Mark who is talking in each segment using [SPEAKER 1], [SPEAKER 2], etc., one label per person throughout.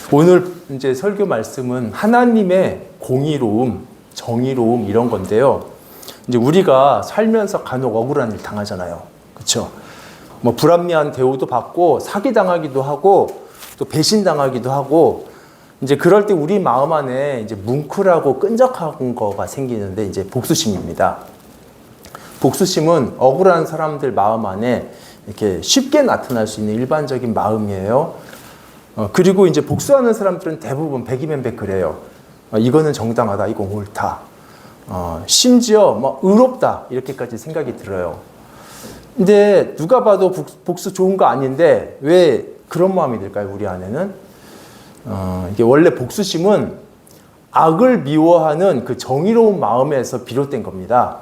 [SPEAKER 1] 오늘 이제 설교 말씀은 하나님의 공의로움, 정의로움 이런 건데요. 이제 우리가 살면서 간혹 억울한 일 당하잖아요. 그렇죠? 뭐 불합리한 대우도 받고 사기 당하기도 하고 또 배신 당하기도 하고 이제 그럴 때 우리 마음 안에 이제 뭉클하고 끈적한 거가 생기는데 이제 복수심입니다. 복수심은 억울한 사람들 마음 안에 이렇게 쉽게 나타날 수 있는 일반적인 마음이에요. 그리고 이제 복수하는 사람들은 대부분 백이면 백 그래요. 이거는 정당하다, 이건 옳다. 심지어 뭐 의롭다 이렇게까지 생각이 들어요. 근데 누가 봐도 복수 좋은 거 아닌데 왜 그런 마음이 들까요? 우리 안에는 이게 원래 복수심은 악을 미워하는 그 정의로운 마음에서 비롯된 겁니다.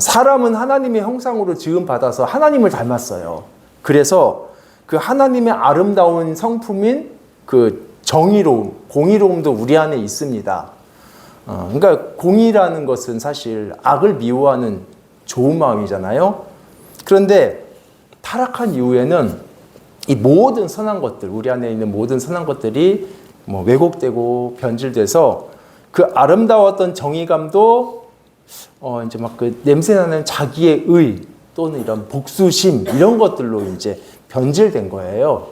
[SPEAKER 1] 사람은 하나님의 형상으로 지음 받아서 하나님을 닮았어요. 그래서 그 하나님의 아름다운 성품인 그 정의로움, 공의로움도 우리 안에 있습니다. 그러니까 공의라는 것은 사실 악을 미워하는 좋은 마음이잖아요. 그런데 타락한 이후에는 이 모든 선한 것들, 우리 안에 있는 모든 선한 것들이 뭐 왜곡되고 변질돼서 그 아름다웠던 정의감도 이제 막 그 냄새나는 자기의 의 또는 이런 복수심 이런 것들로 이제 변질된 거예요.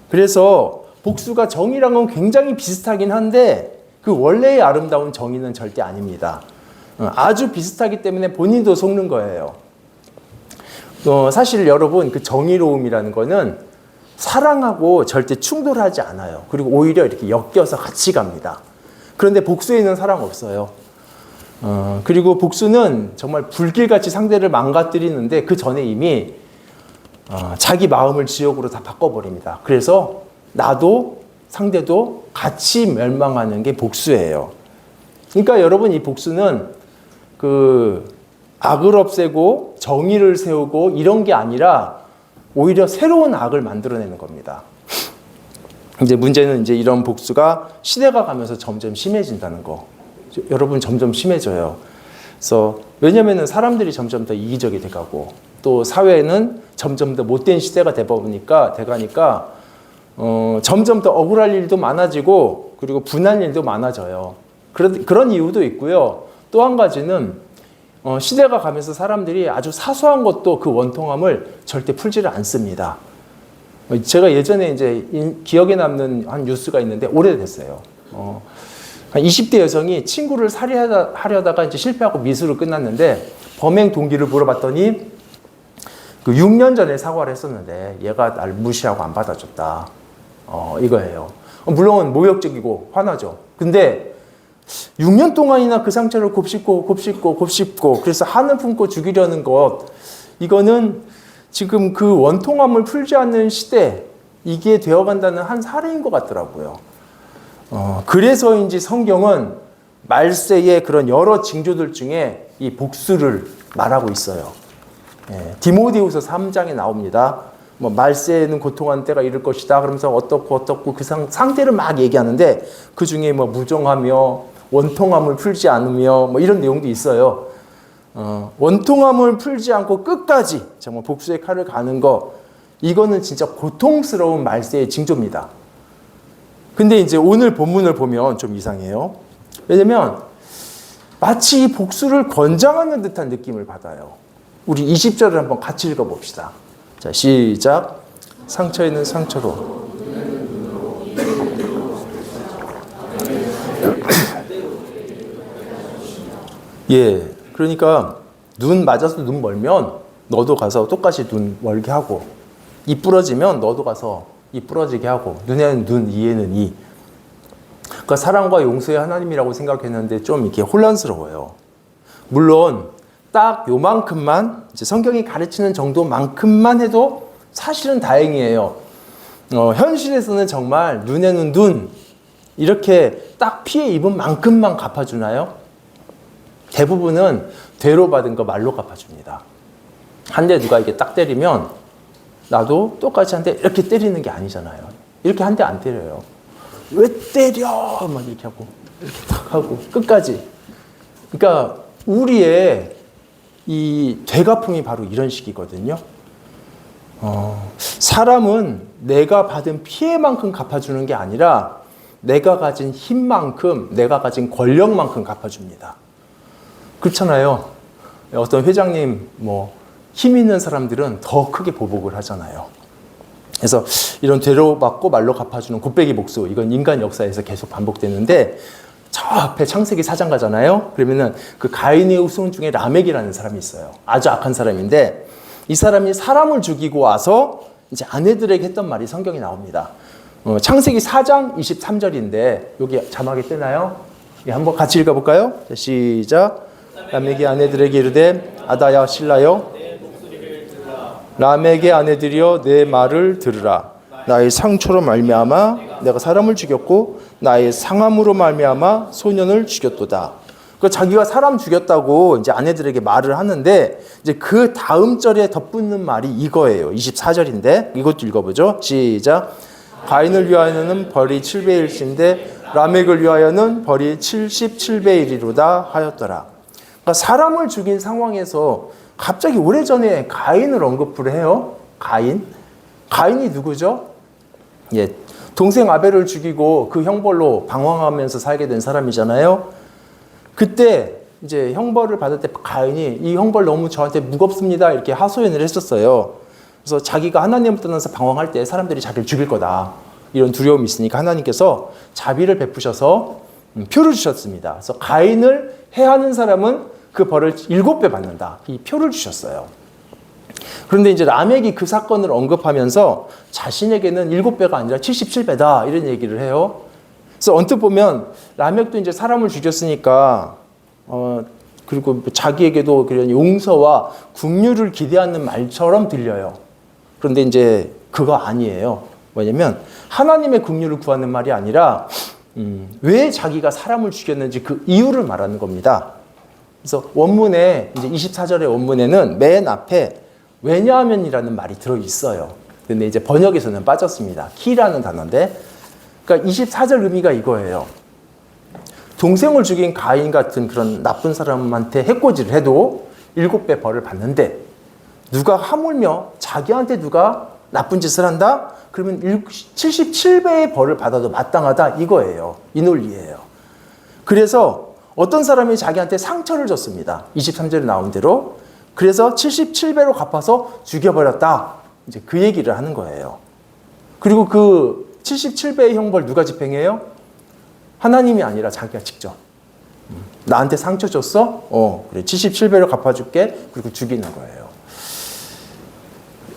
[SPEAKER 1] 그래서 복수가 정의랑은 굉장히 비슷하긴 한데 그 원래의 아름다운 정의는 절대 아닙니다. 아주 비슷하기 때문에 본인도 속는 거예요. 사실 여러분 그 정의로움이라는 거는 사랑하고 절대 충돌하지 않아요. 그리고 오히려 이렇게 엮여서 같이 갑니다. 그런데 복수에는 사랑 없어요. 그리고 복수는 정말 불길같이 상대를 망가뜨리는데 그 전에 이미 자기 마음을 지옥으로 다 바꿔버립니다. 그래서 나도 상대도 같이 멸망하는 게 복수예요. 그러니까 여러분 이 복수는 그 악을 없애고 정의를 세우고 이런 게 아니라 오히려 새로운 악을 만들어내는 겁니다. 이제 문제는 이제 이런 복수가 시대가 가면서 점점 심해진다는 거. 여러분 점점 심해져요. 그래서 왜냐면은 사람들이 점점 더 이기적이 돼가고 또 사회는 점점 더 못된 시대가 돼가니까 점점 더 억울할 일도 많아지고 그리고 분한 일도 많아져요. 그런 이유도 있고요. 또 한 가지는 시대가 가면서 사람들이 아주 사소한 것도 그 원통함을 절대 풀지를 않습니다. 제가 예전에 이제 기억에 남는 한 뉴스가 있는데 오래됐어요. 한 20대 여성이 친구를 살해하려다가 이제 실패하고 미수로 끝났는데 범행 동기를 물어봤더니 그 6년 전에 사과를 했었는데 얘가 날 무시하고 안 받아줬다. 이거예요. 물론 모욕적이고 화나죠. 근데 6년 동안이나 그 상처를 곱씹고 그래서 한을 품고 죽이려는 것 이거는 지금 그 원통함을 풀지 않는 시대 이게 되어간다는 한 사례인 것 같더라고요. 그래서인지 성경은 말세의 그런 여러 징조들 중에 이 복수를 말하고 있어요. 디모데후서 3장에 나옵니다. 뭐 말세에는 고통한 때가 이를 것이다. 그러면서 어떻고 그 상태를 막 얘기하는데 그 중에 뭐 무정하며 원통함을 풀지 않으며 뭐 이런 내용도 있어요. 원통함을 풀지 않고 끝까지 정말 복수의 칼을 가는 거 이거는 진짜 고통스러운 말세의 징조입니다. 근데 이제 오늘 본문을 보면 좀 이상해요. 왜냐면 마치 이 복수를 권장하는 듯한 느낌을 받아요. 우리 20절을 한번 같이 읽어봅시다. 자, 시작. 상처에는 상처로. 예, 그러니까 눈 맞아서 눈 멀면 너도 가서 똑같이 눈 멀게 하고 입 부러지면 너도 가서 입 부러지게 하고 눈에는 눈, 이에는 이. 그러니까 사랑과 용서의 하나님이라고 생각했는데 좀 이렇게 혼란스러워요. 물론 딱 요만큼만 이제 성경이 가르치는 정도만큼만 해도 사실은 다행이에요. 현실에서는 정말 눈에는 눈 이렇게 딱 피해 입은 만큼만 갚아주나요? 대부분은 되로 받은 거 말로 갚아줍니다. 한 대 누가 이렇게 딱 때리면 나도 똑같이 한 대 이렇게 때리는 게 아니잖아요. 이렇게 한 대 안 때려요. 왜 때려? 막 이렇게 하고 이렇게 탁 하고 끝까지. 그러니까 우리의 이 되갚음이 바로 이런 식이거든요. 사람은 내가 받은 피해만큼 갚아주는 게 아니라 내가 가진 힘만큼, 내가 가진 권력만큼 갚아줍니다. 그렇잖아요. 어떤 회장님, 힘 있는 사람들은 더 크게 보복을 하잖아요. 그래서 이런 되로 받고 말로 갚아주는 곱빼기 복수, 이건 인간 역사에서 계속 반복되는데, 저 앞에 창세기 4장 가잖아요. 그러면은 그 가인의 후손 중에 라멕이라는 사람이 있어요. 아주 악한 사람인데, 이 사람이 사람을 죽이고 와서 이제 아내들에게 했던 말이 성경에 나옵니다. 창세기 4장 23절인데 여기 자막에 뜨나요? 예, 한번 같이 읽어볼까요? 자, 시작. 라멕의 아내들에게 이르되 아다야 실라여 라멕의 아내들이여 내 말을 들으라. 나의 상처로 말미암아 내가 사람을 죽였고 나의 상함으로 말미암아 소년을 죽였도다. 그 자기가 사람 죽였다고 이제 아내들에게 말을 하는데 이제 그 다음 절에 덧붙는 말이 이거예요. 24절인데 이것도 읽어보죠. 시작. 가인을 위하여는 벌이 7배 1인데 라멕을 위하여는 벌이 77배 1이로다 하였더라. 그러니까 사람을 죽인 상황에서 갑자기 오래전에 가인을 언급을 해요. 가인이 누구죠? 예, 동생 아벨을 죽이고 그 형벌로 방황하면서 살게 된 사람이잖아요. 그때 이제 형벌을 받을 때 가인이 이 형벌 너무 저한테 무겁습니다 이렇게 하소연을 했었어요. 그래서 자기가 하나님을 떠나서 방황할 때 사람들이 자기를 죽일 거다 이런 두려움이 있으니까 하나님께서 자비를 베푸셔서 표를 주셨습니다. 그래서 가인을 해하는 사람은 그 벌을 7배 받는다 이 표를 주셨어요. 그런데 이제 라멕이 그 사건을 언급하면서 자신에게는 7배가 아니라 77배다 이런 얘기를 해요. 그래서 언뜻 보면 라멕도 이제 사람을 죽였으니까 그리고 자기에게도 그런 용서와 긍휼을 기대하는 말처럼 들려요. 그런데 이제 그거 아니에요. 뭐냐면 하나님의 긍휼을 구하는 말이 아니라 왜 자기가 사람을 죽였는지 그 이유를 말하는 겁니다. 그래서 원문에 이제 24절의 원문에는 맨 앞에 왜냐하면이라는 말이 들어 있어요. 근데 이제 번역에서는 빠졌습니다. 키라는 단어인데, 그러니까 24절 의미가 이거예요. 동생을 죽인 가인 같은 그런 나쁜 사람한테 해코지를 해도 7배 벌을 받는데 누가 하물며 자기한테 누가 나쁜 짓을 한다? 그러면 77배의 벌을 받아도 마땅하다 이거예요. 이 논리예요. 그래서 어떤 사람이 자기한테 상처를 줬습니다. 23절에 나온 대로. 그래서 77배로 갚아서 죽여버렸다. 이제 그 얘기를 하는 거예요. 그리고 그 77배의 형벌 누가 집행해요? 하나님이 아니라 자기가 직접. 나한테 상처 줬어? 그래. 77배로 갚아줄게. 그리고 죽이는 거예요.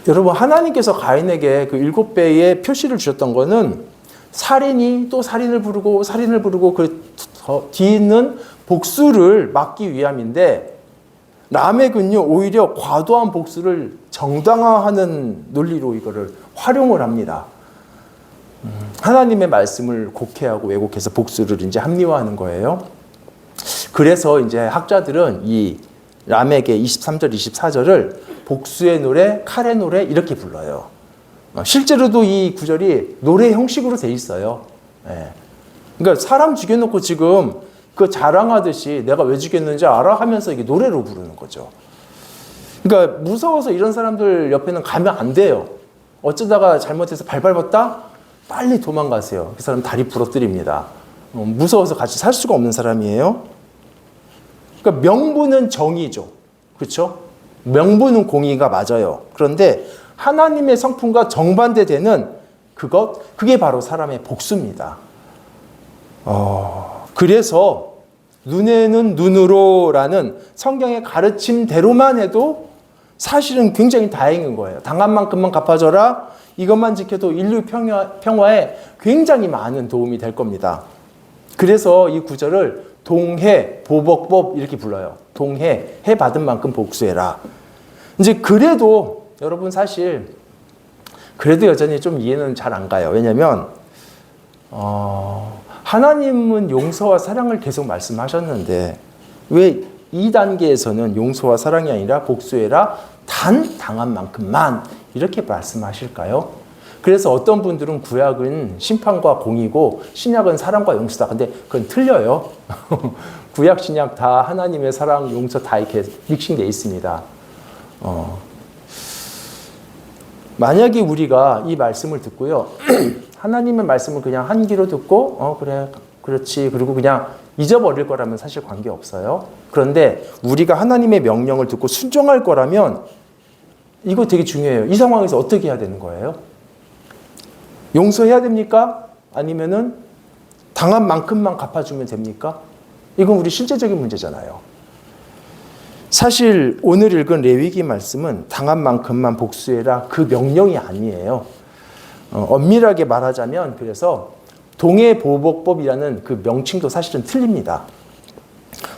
[SPEAKER 1] 여러분, 하나님께서 가인에게 그 7배의 표시를 주셨던 거는 살인이 또 살인을 부르고 그 뒤에 있는 복수를 막기 위함인데, 라멕은요 오히려 과도한 복수를 정당화하는 논리로 이거를 활용을 합니다. 하나님의 말씀을 곡해하고 왜곡해서 복수를 이제 합리화하는 거예요. 그래서 이제 학자들은 이 라멕의 23절, 24절을 복수의 노래, 칼의 노래 이렇게 불러요. 실제로도 이 구절이 노래 형식으로 돼 있어요. 그러니까 사람 죽여놓고 지금 그 자랑하듯이 내가 왜 죽였는지 알아? 하면서 이게 노래로 부르는 거죠. 그러니까 무서워서 이런 사람들 옆에는 가면 안 돼요. 어쩌다가 잘못해서 발 밟았다? 빨리 도망가세요. 그 사람 다리 부러뜨립니다. 무서워서 같이 살 수가 없는 사람이에요. 그러니까 명분은 정의죠. 그렇죠? 명분은 공의가 맞아요. 그런데 하나님의 성품과 정반대되는 그게 바로 사람의 복수입니다. 그래서 눈에는 눈으로라는 성경의 가르침대로만 해도 사실은 굉장히 다행인 거예요. 당한 만큼만 갚아줘라. 이것만 지켜도 인류 평화에 굉장히 많은 도움이 될 겁니다. 그래서 이 구절을 동해 보복법 이렇게 불러요. 동해 해 받은 만큼 복수해라. 이제 그래도 여러분 사실 그래도 여전히 좀 이해는 잘 안 가요. 왜냐하면 하나님은 용서와 사랑을 계속 말씀하셨는데 왜 2단계에서는 용서와 사랑이 아니라 복수해라 단 당한 만큼만 이렇게 말씀하실까요? 그래서 어떤 분들은 구약은 심판과 공의고 신약은 사랑과 용서다. 근데 그건 틀려요. 구약 신약 다 하나님의 사랑 용서 다 이렇게 믹싱되어 있습니다. 만약에 우리가 이 말씀을 듣고요. 하나님의 말씀을 그냥 한 귀로 듣고 그래 그렇지 그리고 그냥 잊어버릴 거라면 사실 관계없어요. 그런데 우리가 하나님의 명령을 듣고 순종할 거라면 이거 되게 중요해요. 이 상황에서 어떻게 해야 되는 거예요? 용서해야 됩니까? 아니면은 당한 만큼만 갚아주면 됩니까? 이건 우리 실제적인 문제잖아요. 사실 오늘 읽은 레위기 말씀은 당한 만큼만 복수해라 그 명령이 아니에요. 엄밀하게 말하자면 그래서 동해보복법이라는 그 명칭도 사실은 틀립니다.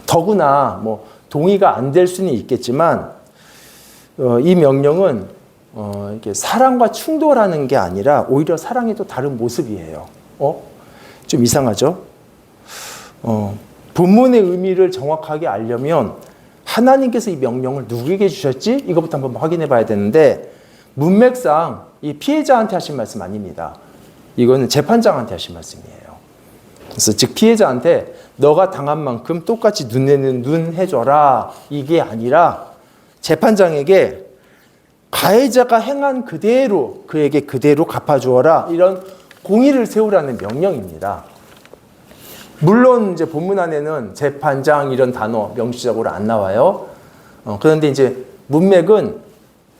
[SPEAKER 1] 더구나 뭐 동의가 안 될 수는 있겠지만 이 명령은 이렇게 사랑과 충돌하는 게 아니라 오히려 사랑의 또 다른 모습이에요. 좀 이상하죠? 본문의 의미를 정확하게 알려면 하나님께서 이 명령을 누구에게 주셨지? 이것부터 한번 확인해 봐야 되는데 문맥상 이 피해자한테 하신 말씀 아닙니다. 이거는 재판장한테 하신 말씀이에요. 그래서 즉 피해자한테 너가 당한 만큼 똑같이 눈에는 눈 해줘라 이게 아니라 재판장에게 가해자가 행한 그대로 그에게 그대로 갚아주어라 이런 공의를 세우라는 명령입니다. 물론 이제 본문 안에는 재판장 이런 단어 명시적으로 안 나와요. 그런데 이제 문맥은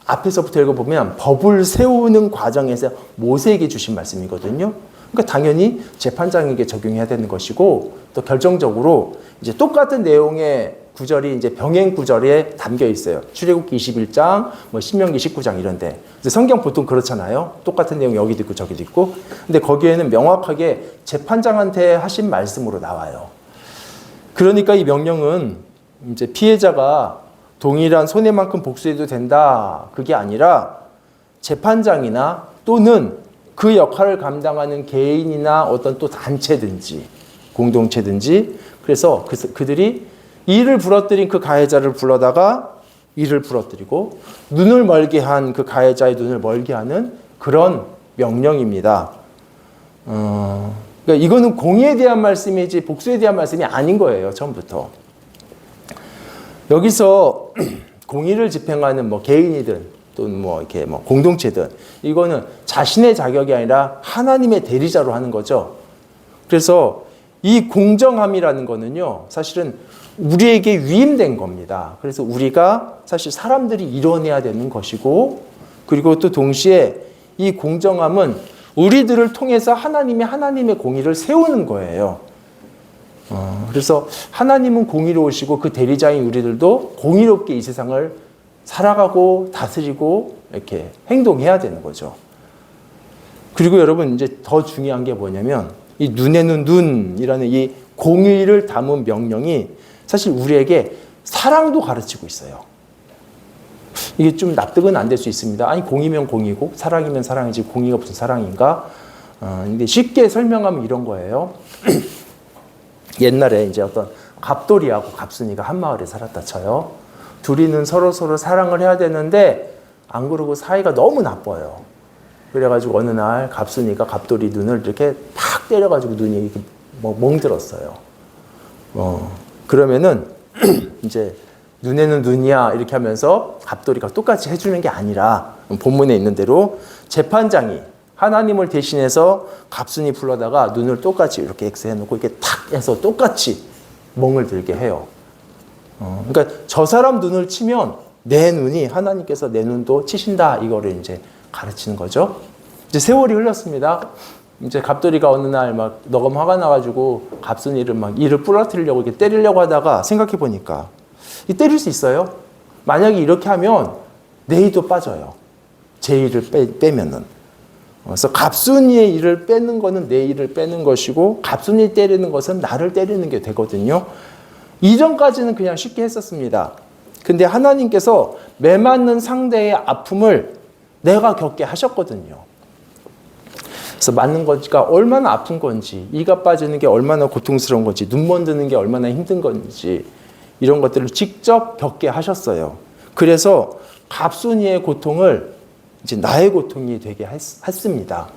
[SPEAKER 1] 앞에서부터 읽어보면 법을 세우는 과정에서 모세에게 주신 말씀이거든요. 그러니까 당연히 재판장에게 적용해야 되는 것이고 또 결정적으로 이제 똑같은 내용의 구절이 이제 병행 구절에 담겨 있어요. 출애굽기 21장, 뭐 신명기 19장 이런데. 성경 보통 그렇잖아요. 똑같은 내용 여기도 있고 저기도 있고. 근데 거기에는 명확하게 재판장한테 하신 말씀으로 나와요. 그러니까 이 명령은 이제 피해자가 동일한 손해만큼 복수해도 된다. 그게 아니라 재판장이나 또는 그 역할을 감당하는 개인이나 어떤 또 단체든지 공동체든지 그래서 그들이 이를 부러뜨린 그 가해자를 불러다가 이를 부러뜨리고 눈을 멀게 한 그 가해자의 눈을 멀게 하는 그런 명령입니다. 그러니까 이거는 공의에 대한 말씀이지 복수에 대한 말씀이 아닌 거예요. 처음부터. 여기서 공의를 집행하는 뭐 개인이든 또는 뭐 이렇게 뭐 공동체든 이거는 자신의 자격이 아니라 하나님의 대리자로 하는 거죠. 그래서 이 공정함이라는 거는요, 사실은 우리에게 위임된 겁니다. 그래서 우리가 사실 사람들이 이뤄내야 되는 것이고, 그리고 또 동시에 이 공정함은 우리들을 통해서 하나님의 공의를 세우는 거예요. 그래서 하나님은 공의로우시고 그 대리자인 우리들도 공의롭게 이 세상을 살아가고 다스리고 이렇게 행동해야 되는 거죠. 그리고 여러분 이제 더 중요한 게 뭐냐면 이 눈에는 눈이라는 이 공의를 담은 명령이 사실 우리에게 사랑도 가르치고 있어요. 이게 좀 납득은 안 될 수 있습니다. 아니 공의면 공의고 사랑이면 사랑이지 공의가 무슨 사랑인가? 근데 쉽게 설명하면 이런 거예요. 옛날에 이제 어떤 갑돌이하고 갑순이가 한 마을에 살았다 쳐요. 둘이는 서로 사랑을 해야 되는데 안 그러고 사이가 너무 나빠요. 그래가지고 어느 날 갑순이가 갑돌이 눈을 이렇게 팍 때려가지고 눈이 이렇게 멍들었어요. 그러면은 이제 눈에는 눈이야 이렇게 하면서 갑돌이가 똑같이 해주는 게 아니라 본문에 있는 대로 재판장이 하나님을 대신해서 갑순이 불러다가 눈을 똑같이 이렇게 X 해놓고 이렇게 탁 해서 똑같이 멍을 들게 해요. 그러니까 저 사람 눈을 치면 내 눈이 하나님께서 내 눈도 치신다 이거를 이제 가르치는 거죠. 이제 세월이 흘렀습니다. 이제 갑돌이가 어느 날 막 너무 화가 나가지고 갑순이를 막 이를 부러뜨리려고 이렇게 때리려고 하다가 생각해 보니까 이 때릴 수 있어요. 만약에 이렇게 하면 내 이도 빠져요. 제 이를 빼면은. 그래서 갑순이의 이를 빼는 거는 내 이를 빼는 것이고 갑순이 때리는 것은 나를 때리는 게 되거든요. 이전까지는 그냥 쉽게 했었습니다. 근데 하나님께서 매맞는 상대의 아픔을 내가 겪게 하셨거든요. 그래서 맞는 거가 얼마나 아픈 건지, 이가 빠지는 게 얼마나 고통스러운 건지, 눈 먼드는 게 얼마나 힘든 건지 이런 것들을 직접 겪게 하셨어요. 그래서 갑순이의 고통을 이제 나의 고통이 되게 했습니다.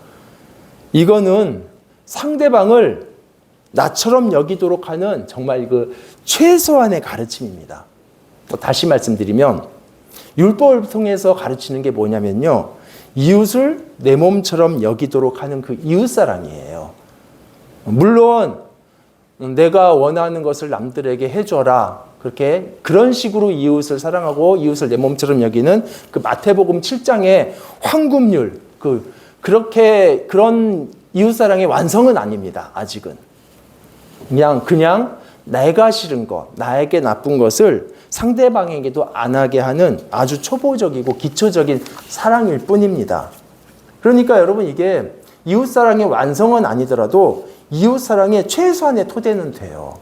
[SPEAKER 1] 이거는 상대방을 나처럼 여기도록 하는 정말 그 최소한의 가르침입니다. 다시 말씀드리면 율법을 통해서 가르치는 게 뭐냐면요. 이웃을 내 몸처럼 여기도록 하는 그 이웃사랑이에요. 물론 내가 원하는 것을 남들에게 해줘라. 그런 식으로 이웃을 사랑하고 이웃을 내 몸처럼 여기는 그 마태복음 7장의 황금률, 그런 이웃사랑의 완성은 아닙니다. 아직은. 그냥 내가 싫은 것, 나에게 나쁜 것을 상대방에게도 안 하게 하는 아주 초보적이고 기초적인 사랑일 뿐입니다. 그러니까 여러분, 이게 이웃사랑의 완성은 아니더라도 이웃사랑의 최소한의 토대는 돼요.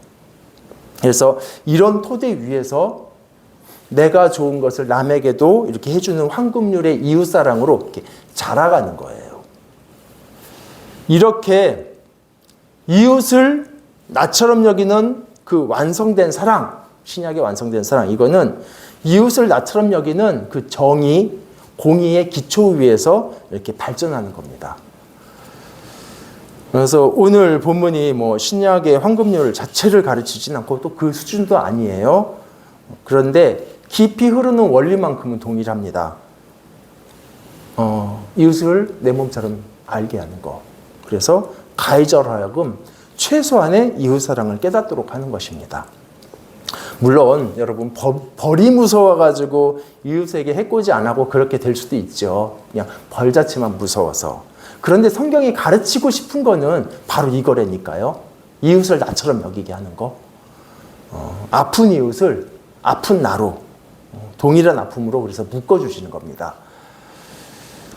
[SPEAKER 1] 그래서 이런 토대 위에서 내가 좋은 것을 남에게도 이렇게 해주는 황금률의 이웃사랑으로 이렇게 자라가는 거예요. 이렇게 이웃을 나처럼 여기는 그 완성된 사랑, 신약의 완성된 사랑, 이거는 이웃을 나처럼 여기는 그 정의, 공의의 기초 위에서 이렇게 발전하는 겁니다. 그래서 오늘 본문이 신약의 황금률 자체를 가르치진 않고 또 그 수준도 아니에요. 그런데 깊이 흐르는 원리만큼은 동일합니다. 이웃을 내 몸처럼 알게 하는 거. 그래서 가해자로 하여금 최소한의 이웃사랑을 깨닫도록 하는 것입니다. 물론 여러분, 벌이 무서워가지고 이웃에게 해코지 안 하고 그렇게 될 수도 있죠. 그냥 벌 자체만 무서워서. 그런데 성경이 가르치고 싶은 거는 바로 이거라니까요. 이웃을 나처럼 여기게 하는 거. 아픈 이웃을 아픈 나로, 동일한 아픔으로 그래서 묶어주시는 겁니다.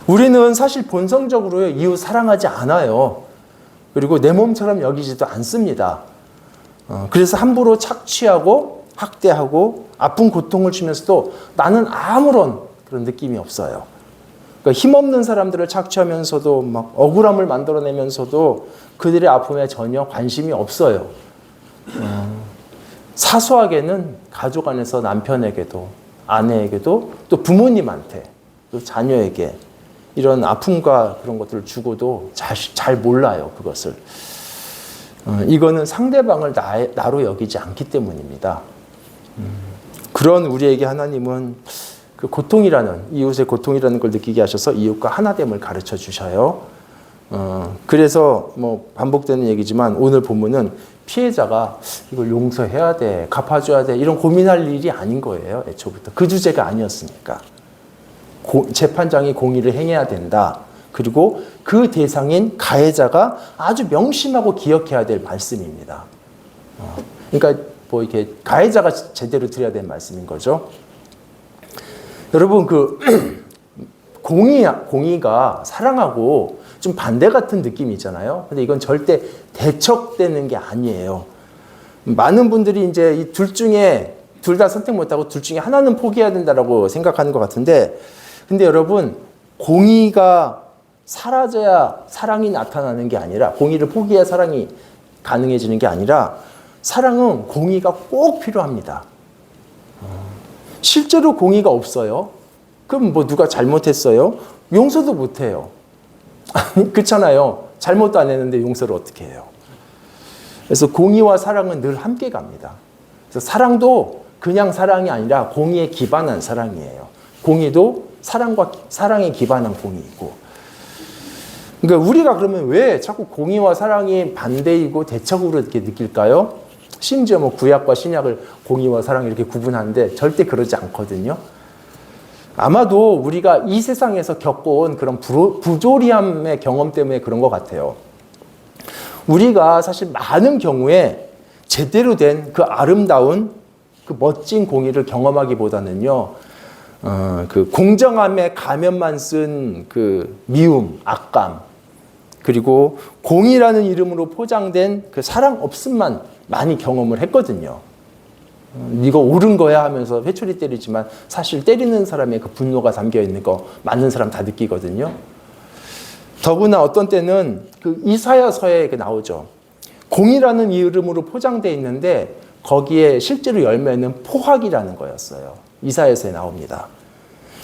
[SPEAKER 1] 우리는 사실 본성적으로 이웃 사랑하지 않아요. 그리고 내 몸처럼 여기지도 않습니다. 그래서 함부로 착취하고 학대하고 아픈 고통을 주면서도 나는 아무런 그런 느낌이 없어요. 그러니까 힘없는 사람들을 착취하면서도 막 억울함을 만들어내면서도 그들의 아픔에 전혀 관심이 없어요. 사소하게는 가족 안에서 남편에게도 아내에게도 또 부모님한테 또 자녀에게 이런 아픔과 그런 것들을 주고도 잘 몰라요, 그것을. 이거는 상대방을 나로 여기지 않기 때문입니다. 그런 우리에게 하나님은 그 고통이라는, 이웃의 고통이라는 걸 느끼게 하셔서 이웃과 하나됨을 가르쳐 주셔요. 그래서 반복되는 얘기지만 오늘 본문은 피해자가 이걸 용서해야 돼, 갚아줘야 돼, 이런 고민할 일이 아닌 거예요, 애초부터. 그 주제가 아니었으니까. 재판장이 공의를 행해야 된다. 그리고 그 대상인 가해자가 아주 명심하고 기억해야 될 말씀입니다. 그러니까 이렇게 가해자가 제대로 들어야 될 말씀인 거죠. 여러분, 공의가 사랑하고 좀 반대 같은 느낌이 있잖아요. 근데 이건 절대 대척되는 게 아니에요. 많은 분들이 이제 이 둘 중에 둘 다 선택 못하고 둘 중에 하나는 포기해야 된다라고 생각하는 것 같은데, 근데 여러분, 공의가 사라져야 사랑이 나타나는 게 아니라, 공의를 포기해야 사랑이 가능해지는 게 아니라, 사랑은 공의가 꼭 필요합니다. 실제로 공의가 없어요. 그럼 누가 잘못했어요? 용서도 못해요. 그렇잖아요. 잘못도 안 했는데 용서를 어떻게 해요? 그래서 공의와 사랑은 늘 함께 갑니다. 그래서 사랑도 그냥 사랑이 아니라 공의에 기반한 사랑이에요. 공의도 사랑에 기반한 공의이고. 그러니까 우리가 그러면 왜 자꾸 공의와 사랑이 반대이고 대척으로 이렇게 느낄까요? 심지어 구약과 신약을 공의와 사랑 이렇게 구분하는데 절대 그러지 않거든요. 아마도 우리가 이 세상에서 겪어온 그런 부조리함의 경험 때문에 그런 것 같아요. 우리가 사실 많은 경우에 제대로 된 그 아름다운 그 멋진 공의를 경험하기보다는요, 그 공정함의 가면만 쓴 그 미움, 악감, 그리고 공의라는 이름으로 포장된 그 사랑 없음만 많이 경험을 했거든요. 이거 옳은 거야 하면서 회초리 때리지만 사실 때리는 사람의 그 분노가 담겨 있는 거 맞는 사람 다 느끼거든요. 더구나 어떤 때는 그 이사야서에 나오죠. 공의라는 이름으로 포장되어 있는데 거기에 실제로 열매는 포악이라는 거였어요. 이사야서에 나옵니다.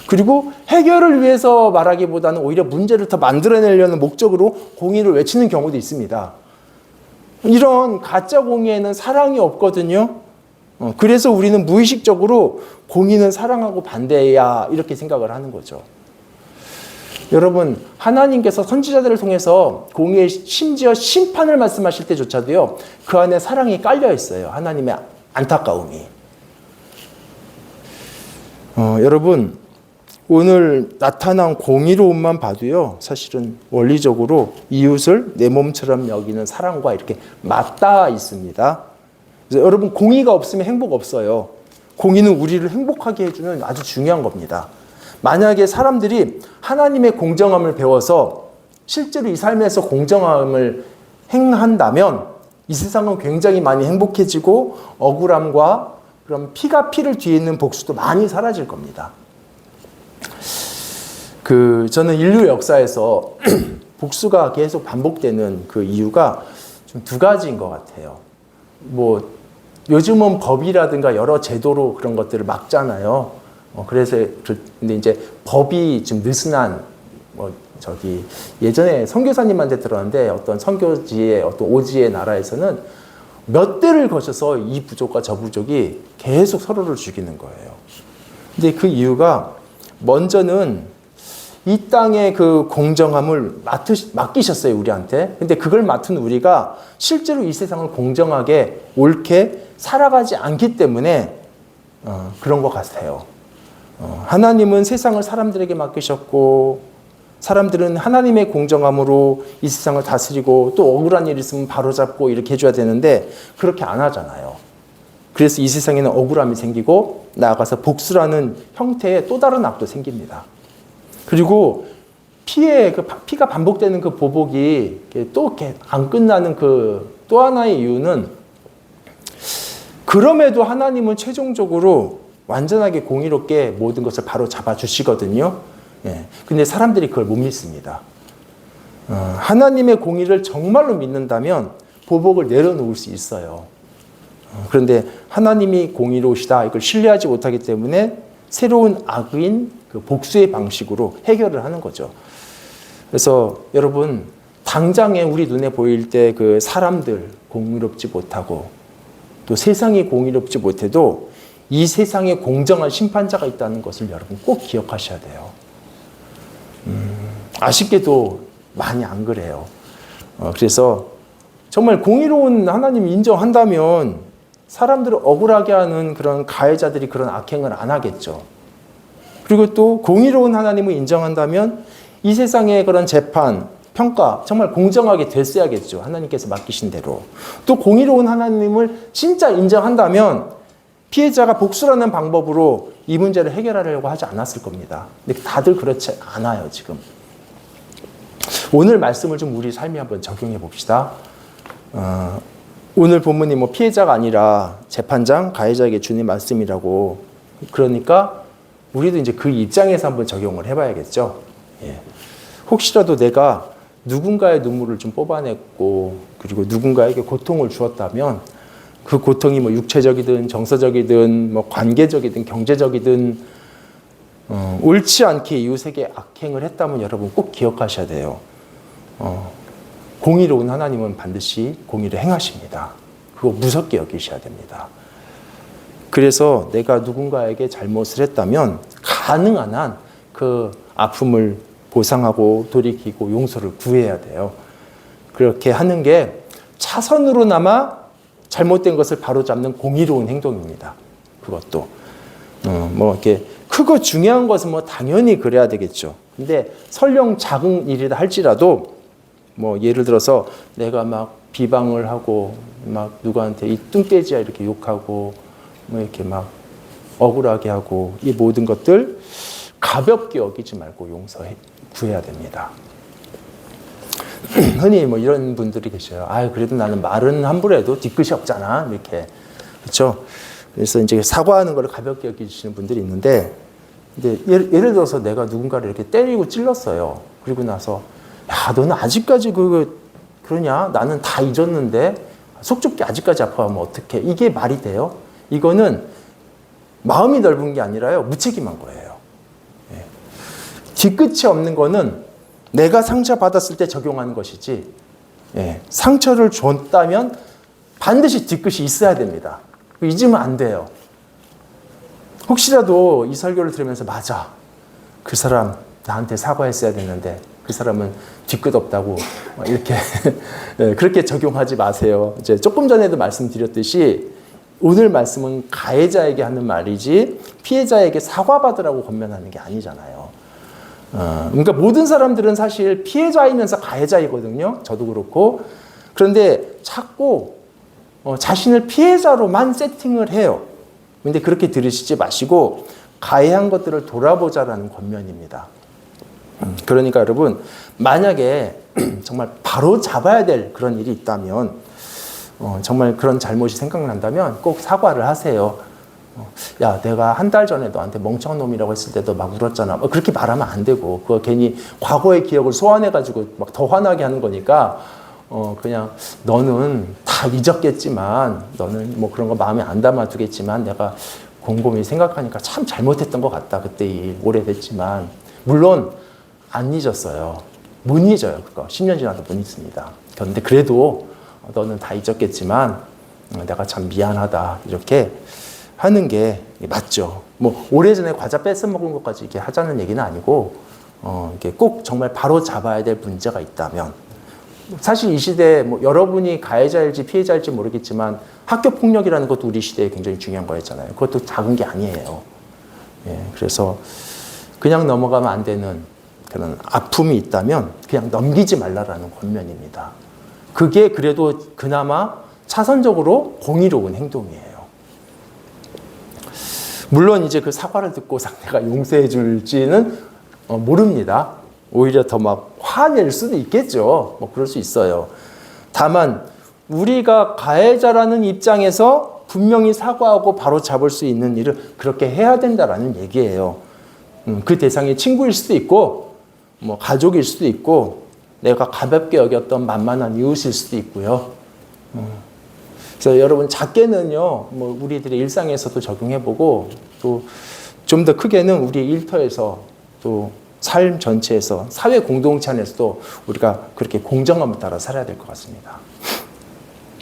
[SPEAKER 1] 그리고 해결을 위해서 말하기보다는 오히려 문제를 더 만들어내려는 목적으로 공의를 외치는 경우도 있습니다. 이런 가짜 공의에는 사랑이 없거든요. 그래서 우리는 무의식적으로 공의는 사랑하고 반대야 이렇게 생각을 하는 거죠. 여러분, 하나님께서 선지자들을 통해서 공의의 심지어 심판을 말씀하실 때조차도요, 그 안에 사랑이 깔려 있어요. 하나님의 안타까움이. 여러분, 오늘 나타난 공의로움만 봐도요, 사실은 원리적으로 이웃을 내 몸처럼 여기는 사랑과 이렇게 맞닿아 있습니다. 그래서 여러분, 공의가 없으면 행복 없어요. 공의는 우리를 행복하게 해주는 아주 중요한 겁니다. 만약에 사람들이 하나님의 공정함을 배워서 실제로 이 삶에서 공정함을 행한다면 이 세상은 굉장히 많이 행복해지고 억울함과 그런 피가 피를 뒤에 있는 복수도 많이 사라질 겁니다. 저는 인류 역사에서 복수가 계속 반복되는 그 이유가 좀 두 가지인 것 같아요. 요즘은 법이라든가 여러 제도로 그런 것들을 막잖아요. 근데 이제 법이 좀 느슨한, 예전에 선교사님한테 들었는데 어떤 선교지의 어떤 오지의 나라에서는 몇 대를 거쳐서 이 부족과 저 부족이 계속 서로를 죽이는 거예요. 근데 그 이유가 먼저는 이 땅의 그 공정함을 맡기셨어요, 우리한테. 근데 그걸 맡은 우리가 실제로 이 세상을 공정하게, 옳게 살아가지 않기 때문에 그런 것 같아요. 하나님은 세상을 사람들에게 맡기셨고, 사람들은 하나님의 공정함으로 이 세상을 다스리고, 또 억울한 일 있으면 바로잡고 이렇게 해줘야 되는데, 그렇게 안 하잖아요. 그래서 이 세상에는 억울함이 생기고, 나아가서 복수라는 형태의 또 다른 악도 생깁니다. 그리고 피가 반복되는 그 보복이 또 이렇게 안 끝나는 또 하나의 이유는, 그럼에도 하나님은 최종적으로 완전하게 공의롭게 모든 것을 바로 잡아주시거든요. 근데 사람들이 그걸 못 믿습니다. 하나님의 공의를 정말로 믿는다면 보복을 내려놓을 수 있어요. 그런데 하나님이 공의로우시다, 이걸 신뢰하지 못하기 때문에 새로운 악인 그 복수의 방식으로 해결을 하는 거죠. 그래서 여러분, 당장에 우리 눈에 보일 때 그 사람들 공의롭지 못하고 또 세상이 공의롭지 못해도 이 세상에 공정한 심판자가 있다는 것을 여러분 꼭 기억하셔야 돼요. 아쉽게도 많이 안 그래요. 그래서 정말 공의로운 하나님 인정한다면 사람들을 억울하게 하는 그런 가해자들이 그런 악행을 안 하겠죠. 그리고 또 공의로운 하나님을 인정한다면 이 세상의 그런 재판, 평가 정말 공정하게 됐어야겠죠. 하나님께서 맡기신 대로. 또 공의로운 하나님을 진짜 인정한다면 피해자가 복수라는 방법으로 이 문제를 해결하려고 하지 않았을 겁니다. 근데 다들 그렇지 않아요, 지금. 오늘 말씀을 좀 우리 삶에 한번 적용해 봅시다. 오늘 본문이 피해자가 아니라 재판장, 가해자에게 주는 말씀이라고. 그러니까 우리도 이제 그 입장에서 한번 적용을 해봐야겠죠. 혹시라도 내가 누군가의 눈물을 좀 뽑아냈고, 그리고 누군가에게 고통을 주었다면 그 고통이 육체적이든 정서적이든 관계적이든 경제적이든 옳지 않게 이웃에게 악행을 했다면 여러분 꼭 기억하셔야 돼요. 공의로운 하나님은 반드시 공의를 행하십니다. 그거 무섭게 여기셔야 됩니다. 그래서 내가 누군가에게 잘못을 했다면 가능한 한 그 아픔을 보상하고 돌이키고 용서를 구해야 돼요. 그렇게 하는 게 차선으로나마 잘못된 것을 바로잡는 공의로운 행동입니다. 그것도 이렇게 크고 중요한 것은 당연히 그래야 되겠죠. 근데 설령 작은 일이다 할지라도 예를 들어서 내가 막 비방을 하고 막 누구한테 이 뚱돼지야 이렇게 욕하고 이렇게 막 억울하게 하고, 이 모든 것들 가볍게 여기지 말고 구해야 됩니다. 흔히 이런 분들이 계셔요. 그래도 나는 말은 함부로 해도 뒤끝이 없잖아. 이렇게. 그렇죠? 그래서 이제 사과하는 걸 가볍게 여기시는 분들이 있는데, 근데 예를 들어서 내가 누군가를 이렇게 때리고 찔렀어요. 그리고 나서, 야, 너는 아직까지 그러냐? 나는 다 잊었는데, 속 좁게 아직까지 아파하면 어떡해? 이게 말이 돼요? 이거는 마음이 넓은 게 아니라요, 무책임한 거예요. 뒤끝이 없는 거는 내가 상처받았을 때 적용하는 것이지, 상처를 줬다면 반드시 뒤끝이 있어야 됩니다. 잊으면 안 돼요. 혹시라도 이 설교를 들으면서 맞아, 그 사람 나한테 사과했어야 됐는데 그 사람은 뒤끝없다고 이렇게 그렇게 적용하지 마세요. 이제 조금 전에도 말씀드렸듯이 오늘 말씀은 가해자에게 하는 말이지 피해자에게 사과받으라고 권면하는 게 아니잖아요. 그러니까 모든 사람들은 사실 피해자이면서 가해자이거든요. 저도 그렇고. 그런데 자꾸 자신을 피해자로만 세팅을 해요. 근데 그렇게 들으시지 마시고 가해한 것들을 돌아보자라는 권면입니다. 그러니까 여러분, 만약에 정말 바로 잡아야 될 그런 일이 있다면, 정말 그런 잘못이 생각난다면 꼭 사과를 하세요. 야, 내가 한 달 전에 너한테 멍청한 놈이라고 했을 때도 막 울었잖아. 그렇게 말하면 안 되고, 그거 괜히 과거의 기억을 소환해가지고 막 더 화나게 하는 거니까, 그냥 너는 다 잊었겠지만, 너는 뭐 그런 거 마음에 안 담아두겠지만, 내가 곰곰이 생각하니까 참 잘못했던 것 같다. 그때 일 오래됐지만. 물론, 안 잊었어요. 못 잊어요. 그거 10년 지나도 못 잊습니다. 그런데 그래도 너는 다 잊었겠지만 내가 참 미안하다. 이렇게 하는 게 맞죠. 뭐 오래전에 과자 뺏어 먹은 것까지 이렇게 하자는 얘기는 아니고 이게 꼭 정말 바로 잡아야 될 문제가 있다면 사실 이 시대에 뭐 여러분이 가해자일지 피해자일지 모르겠지만 학교 폭력이라는 것도 우리 시대에 굉장히 중요한 거였잖아요. 그것도 작은 게 아니에요. 예, 그래서 그냥 넘어가면 안 되는 그런 아픔이 있다면 그냥 넘기지 말라라는 권면입니다. 그게 그래도 그나마 차선적으로 공의로운 행동이에요. 물론 이제 그 사과를 듣고 상대가 용서해 줄지는 모릅니다. 오히려 더 막 화낼 수도 있겠죠. 뭐 그럴 수 있어요. 다만 우리가 가해자라는 입장에서 분명히 사과하고 바로 잡을 수 있는 일을 그렇게 해야 된다라는 얘기예요. 그 대상이 친구일 수도 있고 뭐 가족일 수도 있고 내가 가볍게 여겼던 만만한 이웃일 수도 있고요. 그래서 여러분 작게는요, 뭐 우리들의 일상에서도 적용해보고 또 좀 더 크게는 우리 일터에서 또 삶 전체에서 사회 공동체 안에서도 우리가 그렇게 공정함을 따라 살아야 될 것 같습니다.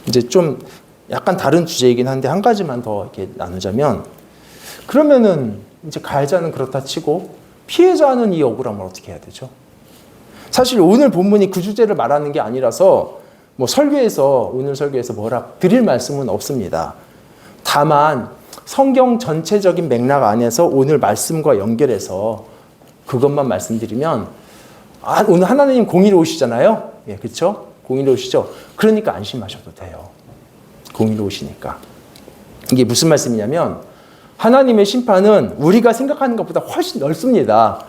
[SPEAKER 1] 이제 좀 약간 다른 주제이긴 한데 한 가지만 더 이렇게 나누자면 그러면은 이제 가해자는 그렇다 치고 피해자는 이 억울함을 어떻게 해야 되죠? 사실 오늘 본문이 그 주제를 말하는 게 아니라서 뭐 오늘 설교에서 뭐라 드릴 말씀은 없습니다. 다만 성경 전체적인 맥락 안에서 오늘 말씀과 연결해서 그것만 말씀드리면 오늘 하나님 공의로우시잖아요. 예, 그렇죠? 공의로우시죠? 그러니까 안심하셔도 돼요. 공의로우시니까. 이게 무슨 말씀이냐면 하나님의 심판은 우리가 생각하는 것보다 훨씬 넓습니다.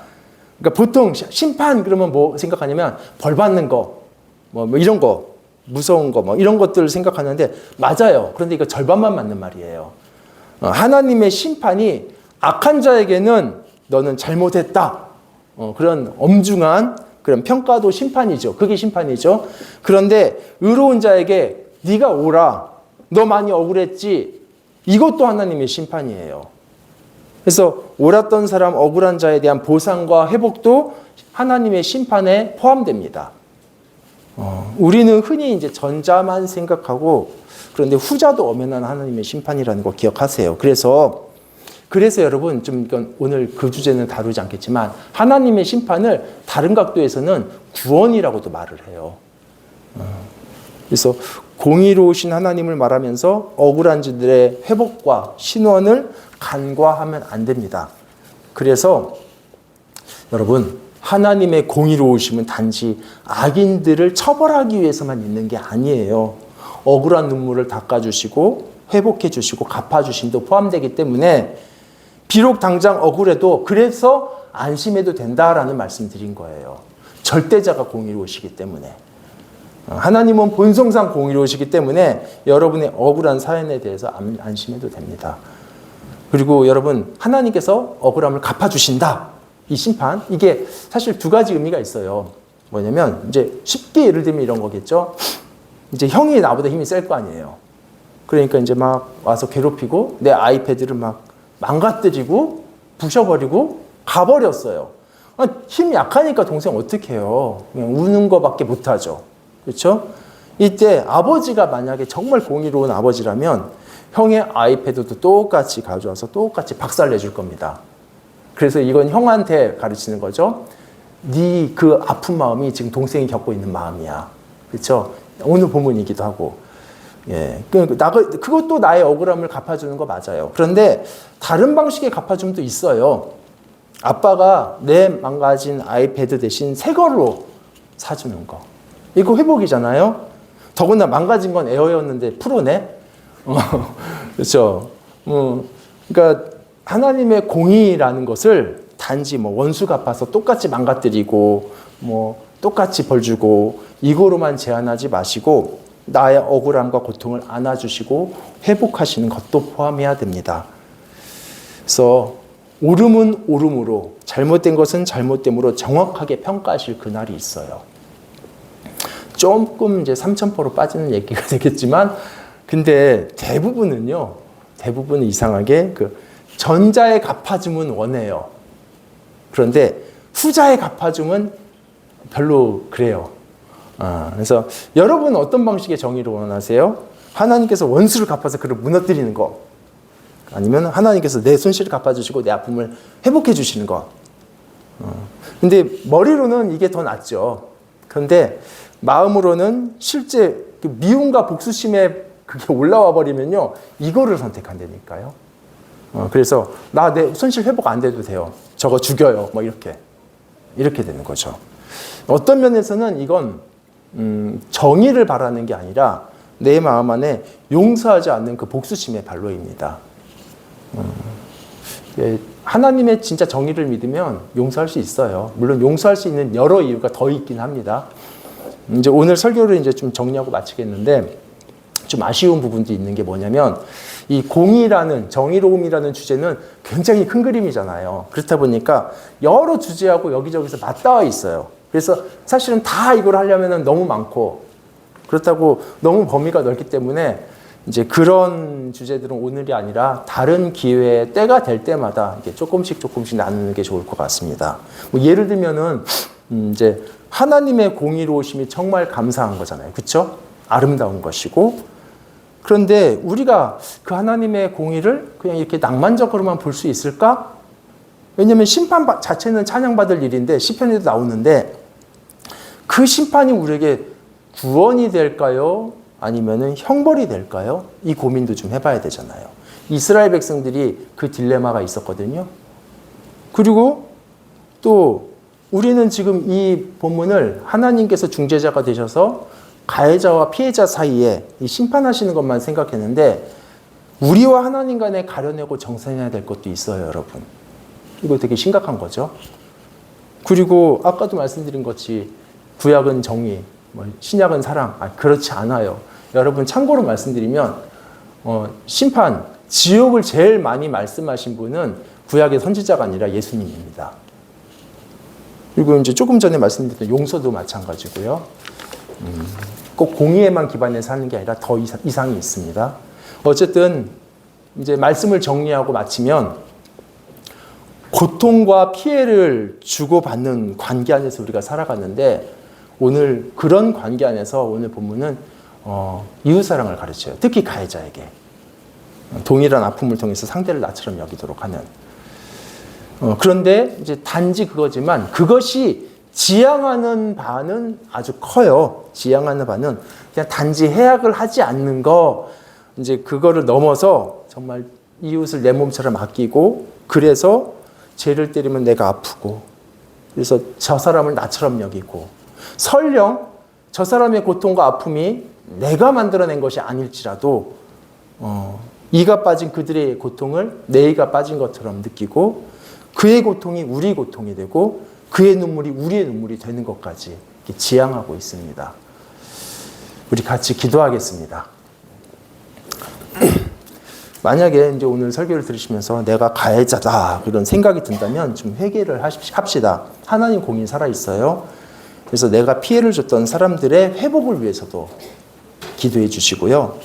[SPEAKER 1] 그러니까 보통 심판 그러면 뭐 생각하냐면 벌 받는 거, 뭐 이런 거, 무서운 거, 뭐 이런 것들을 생각하는데 맞아요. 그런데 이거 절반만 맞는 말이에요. 하나님의 심판이 악한 자에게는 너는 잘못했다. 그런 엄중한 그런 평가도 심판이죠. 그게 심판이죠. 그런데 의로운 자에게 네가 오라. 너 많이 억울했지. 이것도 하나님의 심판이에요. 그래서 옳았던 사람, 억울한 자에 대한 보상과 회복도 하나님의 심판에 포함됩니다. 우리는 흔히 이제 전자만 생각하고 그런데 후자도 엄연한 하나님의 심판이라는 거 기억하세요. 그래서 여러분 좀 이건 오늘 그 주제는 다루지 않겠지만 하나님의 심판을 다른 각도에서는 구원이라고도 말을 해요. 그래서 공의로우신 하나님을 말하면서 억울한 자들의 회복과 신원을 간과하면 안 됩니다. 그래서 여러분 하나님의 공의로우심은 단지 악인들을 처벌하기 위해서만 있는 게 아니에요. 억울한 눈물을 닦아주시고 회복해주시고 갚아주심도 포함되기 때문에 비록 당장 억울해도 그래서 안심해도 된다라는 말씀 드린 거예요. 절대자가 공의로우시기 때문에. 하나님은 본성상 공의로우시기 때문에 여러분의 억울한 사연에 대해서 안심해도 됩니다. 그리고 여러분 하나님께서 억울함을 갚아주신다. 이 심판 이게 사실 두 가지 의미가 있어요. 뭐냐면 이제 쉽게 예를 들면 이런 거겠죠. 이제 형이 나보다 힘이 셀 거 아니에요. 그러니까 이제 막 와서 괴롭히고 내 아이패드를 막 망가뜨리고 부셔버리고 가버렸어요. 힘 약하니까 동생 어떻게 해요? 그냥 우는 거밖에 못하죠. 그렇죠? 이때 아버지가 만약에 정말 공의로운 아버지라면 형의 아이패드도 똑같이 가져와서 똑같이 박살내줄 겁니다. 그래서 이건 형한테 가르치는 거죠. 네 그 아픈 마음이 지금 동생이 겪고 있는 마음이야. 그렇죠? 오늘 본문이기도 하고. 예. 그것도 나의 억울함을 갚아주는 거 맞아요. 그런데 다른 방식의 갚아줌도 있어요. 아빠가 내 망가진 아이패드 대신 새 걸로 사주는 거. 이거 회복이잖아요. 더구나 망가진 건 에어였는데 프로네. 그렇죠. 그러니까 하나님의 공의라는 것을 단지 뭐 원수 갚아서 똑같이 망가뜨리고 뭐 똑같이 벌 주고 이거로만 제한하지 마시고 나의 억울함과 고통을 안아주시고 회복하시는 것도 포함해야 됩니다. 그래서 옳음은 옳음으로 잘못된 것은 잘못됨으로 정확하게 평가하실 그날이 있어요. 조금 이제 삼천포로 빠지는 얘기가 되겠지만 근데 대부분은 이상하게 그 전자의 갚아줌은 원해요. 그런데 후자의 갚아줌은 별로 그래요. 그래서 여러분 어떤 방식의 정의를 원하세요? 하나님께서 원수를 갚아서 그를 무너뜨리는 거, 아니면 하나님께서 내 손실을 갚아주시고 내 아픔을 회복해 주시는 거. 근데 머리로는 이게 더 낫죠. 그런데 마음으로는 실제 그 미움과 복수심에 그게 올라와 버리면요, 이거를 선택한다니까요. 그래서 나 내 손실 회복 안 돼도 돼요. 저거 죽여요. 뭐 이렇게 되는 거죠. 어떤 면에서는 이건 정의를 바라는 게 아니라 내 마음 안에 용서하지 않는 그 복수심의 발로입니다. 하나님의 진짜 정의를 믿으면 용서할 수 있어요. 물론 용서할 수 있는 여러 이유가 더 있긴 합니다. 이제 오늘 설교를 이제 좀 정리하고 마치겠는데, 좀 아쉬운 부분도 있는 게 뭐냐면, 이 공의라는, 정의로움이라는 주제는 굉장히 큰 그림이잖아요. 그렇다 보니까 여러 주제하고 여기저기서 맞닿아 있어요. 그래서 사실은 다 이걸 하려면 너무 많고, 그렇다고 너무 범위가 넓기 때문에 이제 그런 주제들은 오늘이 아니라 다른 기회에 때가 될 때마다 이렇게 조금씩 나누는 게 좋을 것 같습니다. 뭐 예를 들면은 이제 하나님의 공의로우심이 정말 감사한 거잖아요. 그렇죠? 아름다운 것이고, 그런데 우리가 그 하나님의 공의를 그냥 이렇게 낭만적으로만 볼 수 있을까? 왜냐하면 심판 자체는 찬양받을 일인데, 시편에도 나오는데, 그 심판이 우리에게 구원이 될까요? 아니면은 형벌이 될까요? 이 고민도 좀 해봐야 되잖아요. 이스라엘 백성들이 그 딜레마가 있었거든요. 그리고 또 우리는 지금 이 본문을 하나님께서 중재자가 되셔서 가해자와 피해자 사이에 이 심판하시는 것만 생각했는데, 우리와 하나님 간에 가려내고 정산해야 될 것도 있어요, 여러분. 이거 되게 심각한 거죠. 그리고 아까도 말씀드린 것이 구약은 정의, 신약은 사랑. 그렇지 않아요. 여러분, 참고로 말씀드리면 심판, 지옥을 제일 많이 말씀하신 분은 구약의 선지자가 아니라 예수님입니다. 그리고 이제 조금 전에 말씀드렸던 용서도 마찬가지고요. 꼭 공의에만 기반해서 하는 게 아니라 더 이상이 있습니다. 어쨌든 이제 말씀을 정리하고 마치면, 고통과 피해를 주고받는 관계 안에서 우리가 살아갔는데, 오늘 그런 관계 안에서 오늘 본문은 이웃사랑을 가르쳐요. 특히 가해자에게. 동일한 아픔을 통해서 상대를 나처럼 여기도록 하는. 그런데 이제 단지 그거지만, 그것이 지향하는 바는 아주 커요. 지향하는 바는 그냥 단지 해악을 하지 않는 거, 이제 그거를 넘어서 정말 이웃을 내 몸처럼 아끼고, 그래서 죄를 때리면 내가 아프고, 그래서 저 사람을 나처럼 여기고, 설령 저 사람의 고통과 아픔이 내가 만들어낸 것이 아닐지라도 이가 빠진 그들의 고통을 내 이가 빠진 것처럼 느끼고, 그의 고통이 우리 고통이 되고 그의 눈물이 우리의 눈물이 되는 것까지 지향하고 있습니다. 우리 같이 기도하겠습니다. 만약에 이제 오늘 설교를 들으시면서 내가 가해자다 그런 생각이 든다면 좀 회개를 합시다. 하나님 공이 살아있어요. 그래서 내가 피해를 줬던 사람들의 회복을 위해서도 기도해 주시고요.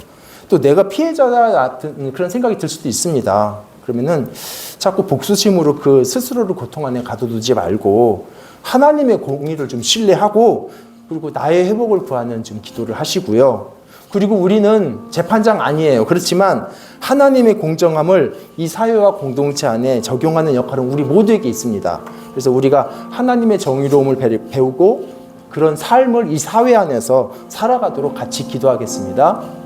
[SPEAKER 1] 또 내가 피해자다 그런 생각이 들 수도 있습니다. 그러면은 자꾸 복수심으로 그 스스로를 고통 안에 가둬두지 말고 하나님의 공의를 좀 신뢰하고, 그리고 나의 회복을 구하는 좀 기도를 하시고요. 그리고 우리는 재판장 아니에요. 그렇지만 하나님의 공정함을 이 사회와 공동체 안에 적용하는 역할은 우리 모두에게 있습니다. 그래서 우리가 하나님의 정의로움을 배우고 그런 삶을 이 사회 안에서 살아가도록 같이 기도하겠습니다.